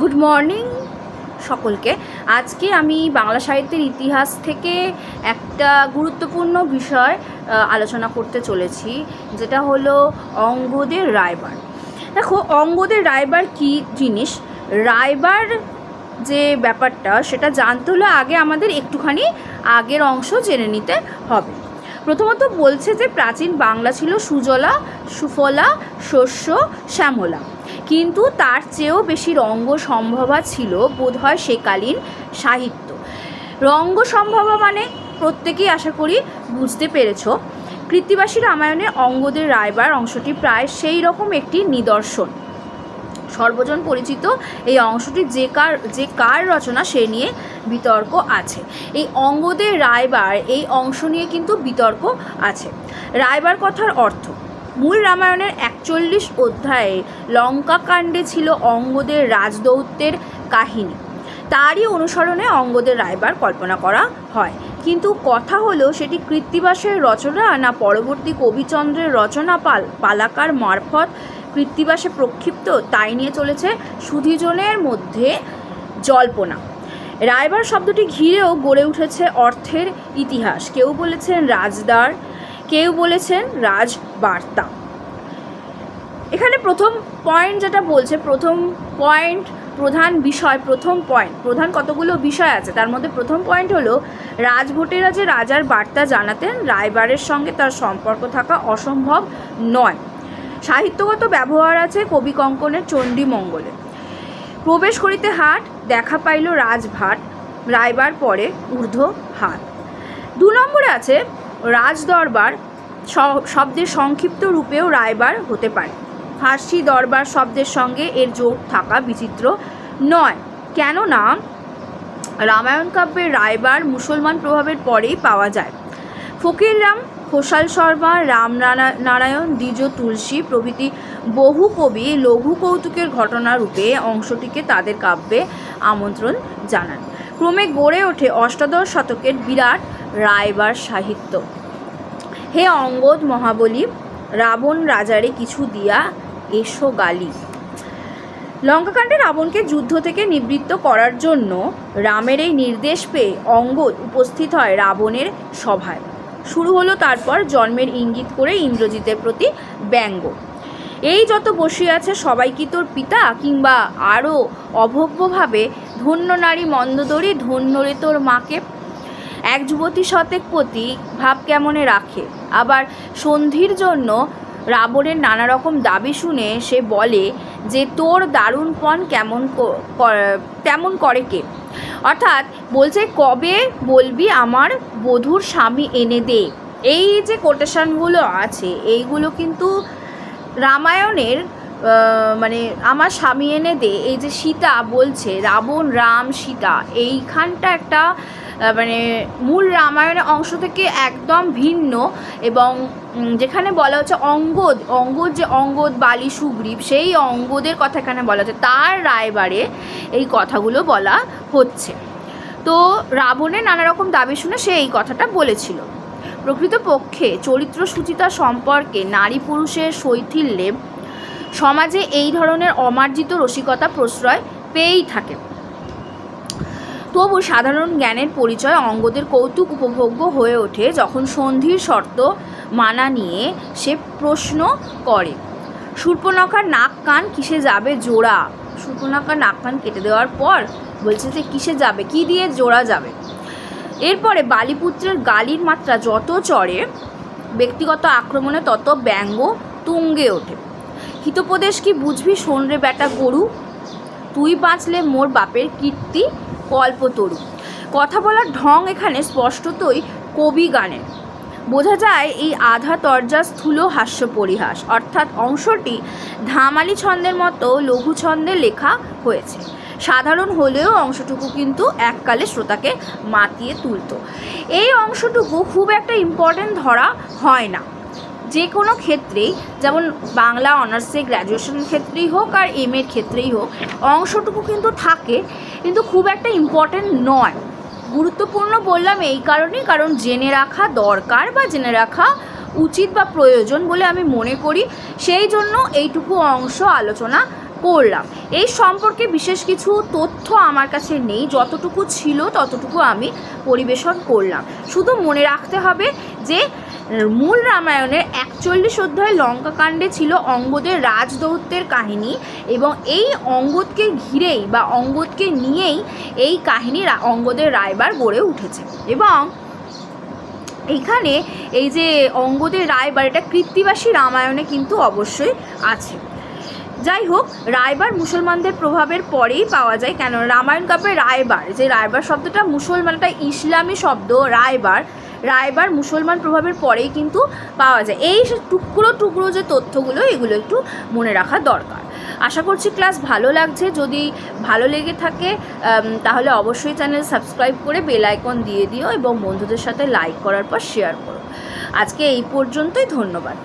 Good morning সকলকে। আজকে আমি বাংলা সাহিত্যের ইতিহাস থেকে একটা গুরুত্বপূর্ণ বিষয় আলোচনা করতে চলেছি, যেটা হলো অঙ্গদের রায়বার। দেখো, অঙ্গদের রায়বার কী জিনিস। রায়বার যে ব্যাপারটা সেটা জানতে হলে আগে আমাদের একটুখানি আগের অংশ জেনে নিতে হবে। প্রথমত বলছে যে প্রাচীন বাংলা ছিল সুজলা সুফলা শস্য শ্যামলা, কিন্তু তার চেয়েও বেশি রঙ্গ সম্ভবা ছিল বোধহয় সেকালীন সাহিত্য। রঙ্গ সম্ভবা মানে প্রত্যেকেই আশা করি বুঝতে পেরেছ। কৃত্তিবাসী রামায়ণের অঙ্গদের রায়বার অংশটি প্রায় সেই রকম একটি নিদর্শন। সর্বজন পরিচিত এই অংশটি যে কার রচনা সে নিয়ে বিতর্ক আছে। এই অঙ্গদের রায়বার এই অংশ নিয়ে কিন্তু বিতর্ক আছে। রায়বার কথার অর্থ, মূল রামায়ণের 41 অধ্যায়ে লঙ্কাকাণ্ডে ছিল অঙ্গদের রাজদৌত্যের কাহিনী। তারই অনুসরণে অঙ্গদের রায়বার কল্পনা করা হয়, কিন্তু কথা হলো সেটি কৃত্তিবাসের রচনা না পরবর্তী কবিচন্দ্রের রচনা পালাকার মারফত কৃত্তিবাসে প্রক্ষিপ্ত, তাই নিয়ে চলেছে সুধীজনের মধ্যে জল্পনা। রায়বার শব্দটি ঘিরেও গড়ে উঠেছে অর্থের ইতিহাস। কেউ বলেছেন রাজদ্বার, কেউ বলেছেন রাজবার্তা। এখানে প্রথম পয়েন্ট যেটা বলছে, প্রধান কতগুলো বিষয় আছে, তার মধ্যে প্রথম পয়েন্ট হলো রাজভোটেরা যে রাজার বার্তা জানাতেন, রায়বারের সঙ্গে তার সম্পর্ক থাকা অসম্ভব নয়। সাহিত্যগত ব্যবহার আছে কবি কঙ্কনের চণ্ডীমঙ্গলে। প্রবেশ করিতে হাট, দেখা পাইল রাজভাট, রায়বার পরে ঊর্ধ্ব হাত। 2 নম্বরে আছে রাজদরবার শব্দের সংক্ষিপ্ত রূপেও রায়বার হতে পারে। ফার্সি দরবার শব্দের সঙ্গে এর যোগ থাকা বিচিত্র নয়, কেননা রামায়ণ কাব্যের রায়বার মুসলমান প্রভাবের পরেই পাওয়া যায়। ফকিররাম, খোসাল শর্মা, রামনারায়ণ, দ্বিজ, তুলসী প্রভৃতি বহু কবি লঘু কৌতুকের ঘটনারূপে অংশটিকে তাদের কাব্যে আমন্ত্রণ জানান। ক্রমে গড়ে ওঠে অষ্টাদশ শতকের বিরাট রায়বার সাহিত্য। হে অঙ্গদ মহাবলী, রাবণ রাজারে কিছু দিয়া এসো গালি। লঙ্কাকাণ্ডে রাবণকে যুদ্ধ থেকে নিবৃত্ত করার জন্য রামের এই নির্দেশ পেয়ে অঙ্গদ উপস্থিত হয় রাবণের সভায়। শুরু হলো তারপর জন্মের ইঙ্গিত করে ইন্দ্রজিতের প্রতি ব্যঙ্গ। এই যত বসিয়ে আছে সবাই কি তোর পিতা, কিংবা আরও অভব্যভাবে ধন্য নারী মন্দোদরী, ধন্য রে তোর মাকে। এক যুবতী শতেক পতি ভাব কেমনে রাখে। আবার সন্ধির জন্য রাবণের নানা রকম দাবি শুনে সে বলে যে তোর দারুণপণ তেমন করে কে। অর্থাৎ বলছে কবে বলবি আমার বধূর স্বামী এনে দে। এই যে কোটেশনগুলো আছে এইগুলো কিন্তু রামায়ণের মানে আমার স্বামী এনে দে, এই যে সীতা বলছে, রাবণ রাম সীতা, এইখানটা একটা মানে মূল রামায়ণের অংশ থেকে একদম ভিন্ন। এবং যেখানে বলা হচ্ছে অঙ্গদ যে অঙ্গদ বালি সুগ্রীব, সেই অঙ্গদের কথা এখানে বলা হচ্ছে, তার রায়বারে এই কথাগুলো বলা হচ্ছে। তো রাবণের নানা রকম দাবি শুনে সে এই কথাটা বলেছিল। প্রকৃতপক্ষে চরিত্র সুচিতা সম্পর্কে নারী পুরুষের শৈথিল্যে সমাজে এই ধরনের অমার্জিত রসিকতা প্রশ্রয় পেয়েই থাকে। তবু সাধারণ জ্ঞানের পরিচয় অঙ্গদের কৌতুক উপভোগ্য হয়ে ওঠে যখন সন্ধির শর্ত মানা নিয়ে সে প্রশ্ন করে, শূর্পণখার নাক কান কিসে যাবে জোড়া। শূর্পণখার নাক কান কেটে দেওয়ার পর বলছে যে কিসে যাবে, কি দিয়ে জোড়া যাবে। এরপরে বালিপুত্রের গালির মাত্রা যত চড়ে, ব্যক্তিগত আক্রমণে তত ব্যঙ্গ তুঙ্গে ওঠে। হিতোপদেশ কি বুঝবি শোন রে বেটা গরু, তুই বাঁচলে মোর বাপের কীর্তি কল্পতরু। কথা বলার ঢং এখানে স্পষ্টতই কবি গানের। বোঝা যায় এই আধা তরজা স্থূল হাস্য পরিহাস, অর্থাৎ অংশটি ধামালি ছন্দের মতো লঘু ছন্দে লেখা হয়েছে। সাধারণ হলেও অংশটুকু কিন্তু এককালে শ্রোতাকে মাতিয়ে তুলত। এই অংশটুকু খুব একটা ইম্পর্টেন্ট ধরা হয় না যে কোনো ক্ষেত্রেই, যেমন বাংলা অনার্সে গ্র্যাজুয়েশন ক্ষেত্রেই হোক আর এর ক্ষেত্রেই হোক, অংশটুকু কিন্তু থাকে, কিন্তু খুব একটা ইম্পর্টেন্ট নয়। গুরুত্বপূর্ণ বললাম এই কারণেই, কারণ জেনে রাখা দরকার বা জেনে রাখা উচিত বা প্রয়োজন বলে আমি মনে করি, সেই জন্য এইটুকু অংশ আলোচনা করলাম। এই সম্পর্কে বিশেষ কিছু তথ্য আমার কাছে নেই, যতটুকু ছিল ততটুকু আমি পরিবেশন করলাম। শুধু মনে রাখতে হবে যে মূল রামায়ণের 41 অধ্যায় লঙ্কাকাণ্ডে ছিল অঙ্গদের রাজদৌত্যের কাহিনী, এবং এই অঙ্গদকে ঘিরেই বা অঙ্গদকে নিয়েই এই কাহিনী অঙ্গদের রায়বার গড়ে উঠেছে। এবং এইখানে এই যে অঙ্গদের রায়বার, এটা কৃত্তিবাসী রামায়ণে কিন্তু অবশ্যই আছে। যাই হোক, রায়বার মুসলমানদের প্রভাবের পরেই পাওয়া যায়, কেন রামায়ণ কাব্যে রায়বার, যে রায়বার শব্দটা মুসলমানটা ইসলামী শব্দ, রায়বার মুসলমান প্রভাবের পরেই কিন্তু পাওয়া যায়। এই টুকরো টুকরো যে তথ্যগুলো, এগুলো একটু মনে রাখা দরকার। আশা করছি ক্লাস ভালো লাগছে। যদি ভালো লেগে থাকে তাহলে অবশ্যই চ্যানেল সাবস্ক্রাইব করে বেল আইকন দিয়ে দিও এবং বন্ধুদের সাথে লাইক করার পর শেয়ার করো। আজকে এই পর্যন্তই, ধন্যবাদ।